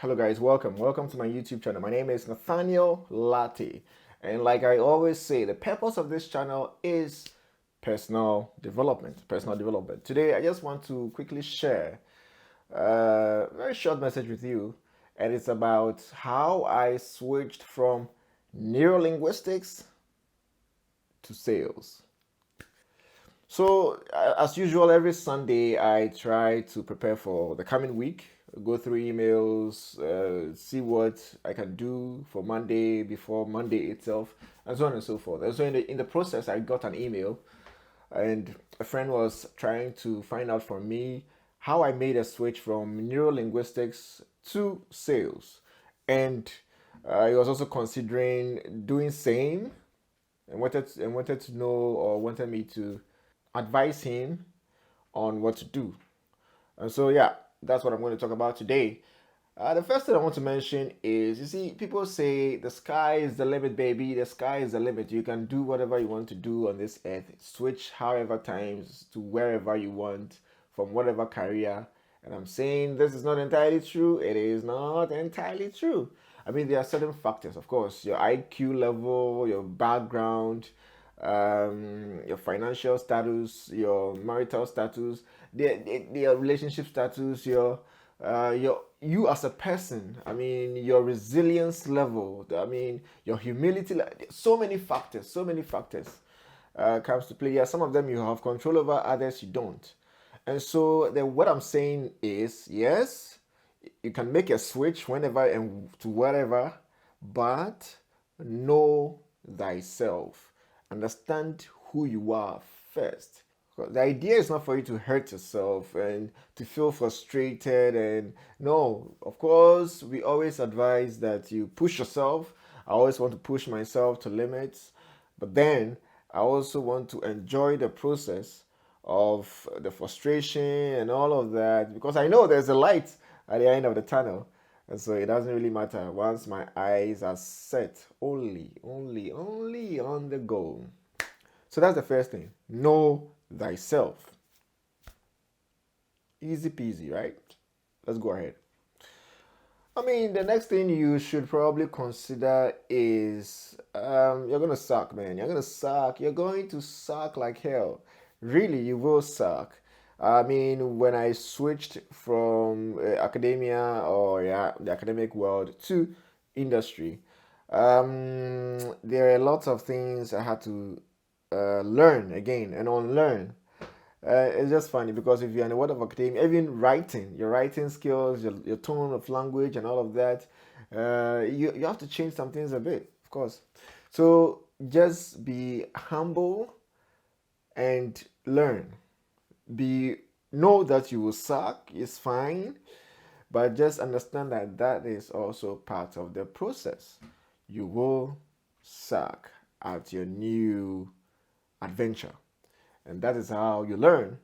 Hello guys, welcome to my YouTube channel. My name is Nathaniel Latte, and like I always say, the purpose of this channel is personal development. Today I just want to quickly share a very short message with you, and it's about how I switched from neurolinguistics to sales. So, as usual, every Sunday I try to prepare for the coming week, go through emails, see what I can do for Monday before Monday itself, and so on and so forth. And so, in the process, I got an email, and a friend was trying to find out from me how I made a switch from neurolinguistics to sales. And he was also considering doing same and wanted to know or wanted me to advise him on what to do. And so, yeah, that's what I'm going to talk about today. The first thing I want to mention is, you see, people say the sky is the limit, baby. The sky is the limit. You can do whatever you want to do on this earth, switch however times to wherever you want from whatever career. And I'm saying this is not entirely true. It is not entirely true. I mean, there are certain factors, of course, your IQ level, your background, your financial status, your marital status, their relationship status, your you as a person. I mean, your resilience level. I mean, your humility. So many factors. So many factors comes to play. Yeah, some of them you have control over, others you don't. And so then what I'm saying is, yes, you can make a switch whenever and to whatever, but know thyself. Understand who you are first. The idea is not for you to hurt yourself and to feel frustrated. And no, of course, we always advise that you push yourself. I always want to push myself to limits, but then I also want to enjoy the process of the frustration and all of that, because I know there's a light at the end of the tunnel. And so it doesn't really matter once my eyes are set only on the goal. So that's the first thing. Know thyself. Easy peasy, right? Let's go ahead. I mean, the next thing you should probably consider is you're going to suck, man. You're going to suck. You're going to suck like hell. Really, you will suck. I mean, when I switched from academia or the academic world to industry, there are lots of things I had to learn again and unlearn. It's just funny because if you're in the world of academia, even writing, your writing skills, your tone of language, and all of that, you have to change some things a bit, of course. So just be humble and learn. Know that you will suck, it's fine, but just understand that that is also part of the process. You will suck at your new adventure, and that is how you learn.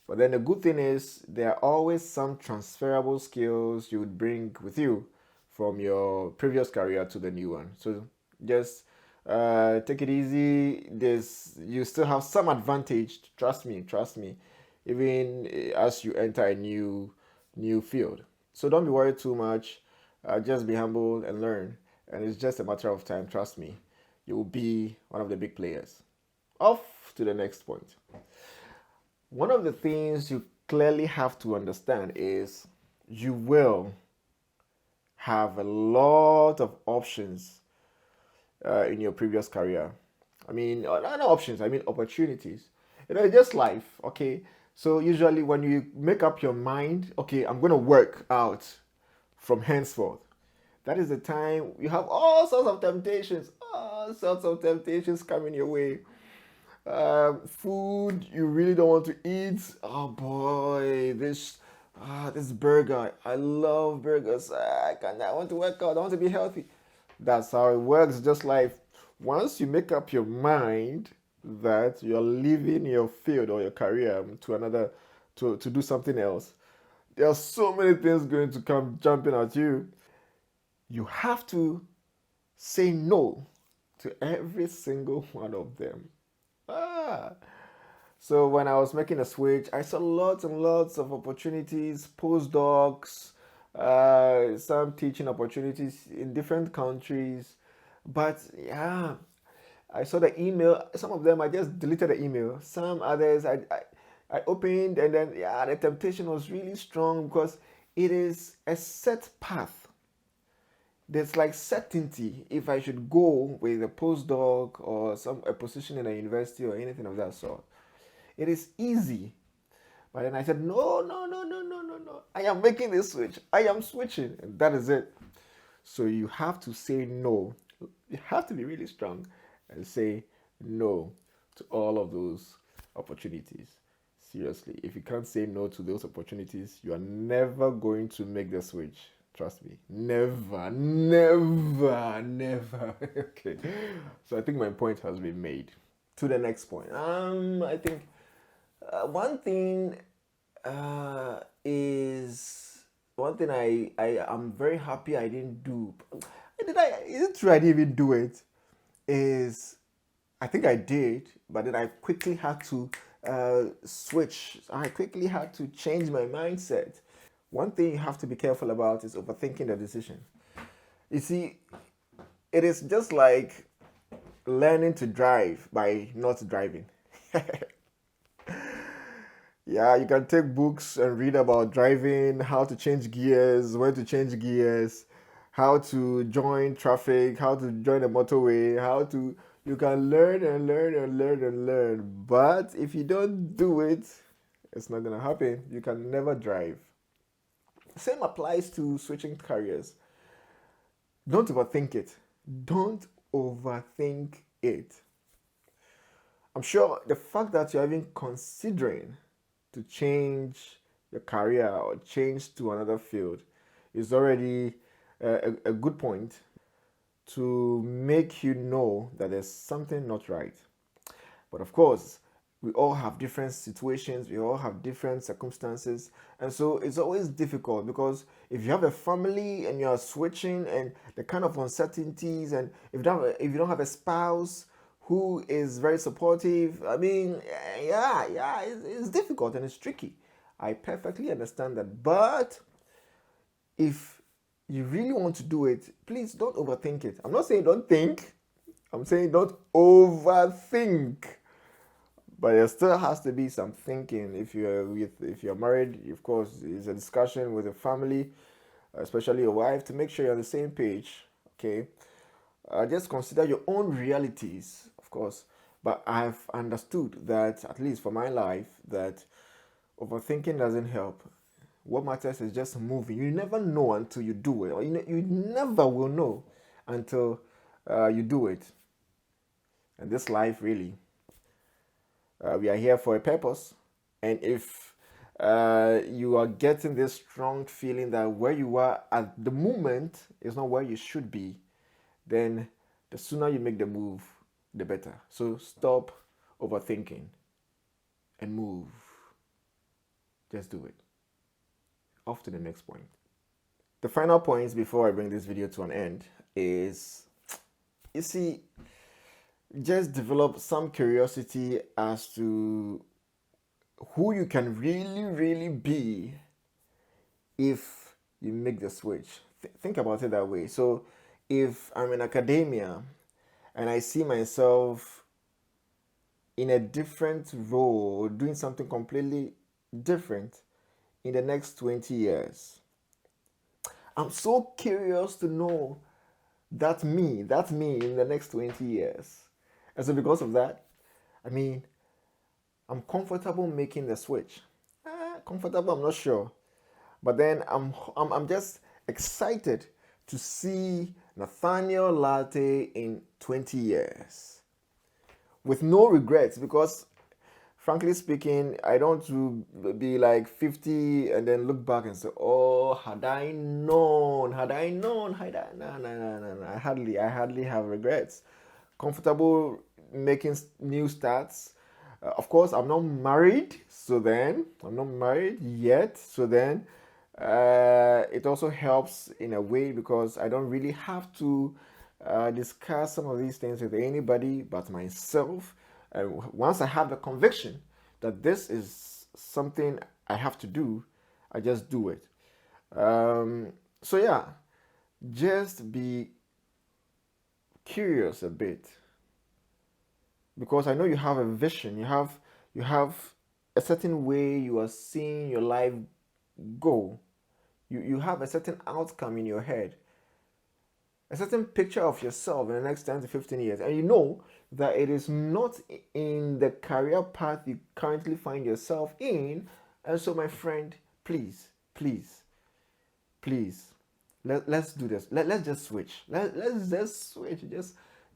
But then the good thing is there are always some transferable skills you would bring with you from your previous career to the new one. So just take it easy. You still have some advantage. Trust me, even as you enter a new field. So don't be worried too much. Just be humble and learn. And it's just a matter of time. Trust me, you will be one of the big players. Off to the next point. One of the things you clearly have to understand is you will have a lot of options in your previous career. I mean, not options, I mean opportunities. It's just life, okay? So usually when you make up your mind, okay, I'm going to work out from henceforth, that is the time you have all sorts of temptations coming your way. Food you really don't want to eat. Oh boy, this burger. I love burgers. I want to work out. I want to be healthy. That's how it works. Just like once you make up your mind that you're leaving your field or your career to another to do something else, there are so many things going to come jumping at you. You have to say no to every single one of them. So when I was making a switch, I saw lots and lots of opportunities, postdocs, some teaching opportunities in different countries. But yeah, I saw the email. Some of them I just deleted the email. Some others I opened, and then yeah, the temptation was really strong because it is a set path. There's like certainty if I should go with a postdoc or some a position in a university or anything of that sort. It is easy. But then I said, no, no, no, no, no, no, no. I am making this switch. I am switching. And that is it. So you have to say no. You have to be really strong and say no to all of those opportunities. Seriously, if you can't say no to those opportunities, you are never going to make the switch. Trust me. Never, never, never. Okay. So I think my point has been made. To the next point. I think one thing is one thing I am very happy I didn't do. Is it true I didn't even do it? Is I think I did, but then I quickly had to switch. I quickly had to change my mindset. One thing you have to be careful about is overthinking the decision. You see, it is just like learning to drive by not driving. Yeah, you can take books and read about driving, how to change gears, when to change gears, how to join traffic, how to join the motorway, how to. You can learn and learn and learn and learn. But if you don't do it, it's not going to happen. You can never drive. Same applies to switching careers. Don't overthink it. Don't overthink it. I'm sure the fact that you're even considering to change your career or change to another field is already a good point to make you know that there's something not right. But of course, we all have different situations, we all have different circumstances, and so it's always difficult because if you have a family and you're switching and the kind of uncertainties, and if you don't have a spouse who is very supportive, I mean, yeah, it's difficult and it's tricky. I perfectly understand that. But if you really want to do it, please don't overthink it. I'm not saying don't think, I'm saying don't overthink. But there still has to be some thinking. If you're married, of course, it's a discussion with the family, especially your wife, to make sure you're on the same page. Okay, just consider your own realities, of course. But I've understood that, at least for my life, that overthinking doesn't help. What matters is just moving. You never know until you do it, or you never will know until you do it. And this life, really, we are here for a purpose. And if you are getting this strong feeling that where you are at the moment is not where you should be, then the sooner you make the move, the better. So stop overthinking and move. Just do it. Off to the next point. The final points before I bring this video to an end is, you see, just develop some curiosity as to who you can really be if you make the switch. Think about it that way. So if I'm in academia and I see myself in a different role, doing something completely different in the next 20 years, I'm so curious to know that's me in the next 20 years. And so because of that, I mean, I'm comfortable making the switch. Comfortable, I'm not sure. But then I'm just excited to see Nathaniel Latte in 20 years. With no regrets, because frankly speaking, I don't want to be like 50 and then look back and say, oh, had I known. No. I hardly have regrets. Comfortable making new starts. Of course, I'm not married yet. So then it also helps in a way because I don't really have to discuss some of these things with anybody but myself. And once I have the conviction that this is something I have to do, I just do it. So yeah, just be curious a bit, because I know you have a vision. You have a certain way you are seeing your life go. You have a certain outcome in your head, a certain picture of yourself in the next 10 to 15 years, and you know that it is not in the career path you currently find yourself in. And so, my friend, please, please, please, let's do this. Let's just switch. Let's just switch.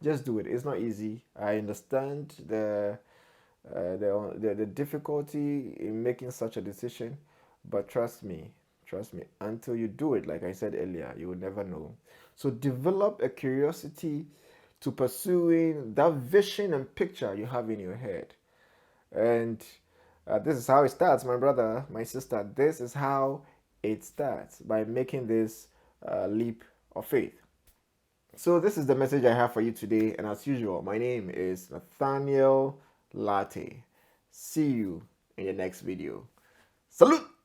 Just do it. It's not easy. I understand the difficulty in making such a decision, but trust me, until you do it, like I said earlier, you will never know. So develop a curiosity to pursuing that vision and picture you have in your head. And this is how it starts, my brother, my sister. This is how it starts, by making this leap of faith. So this is the message I have for you today, and as usual, my name is Nathaniel Latte. See you in the next video. Salute!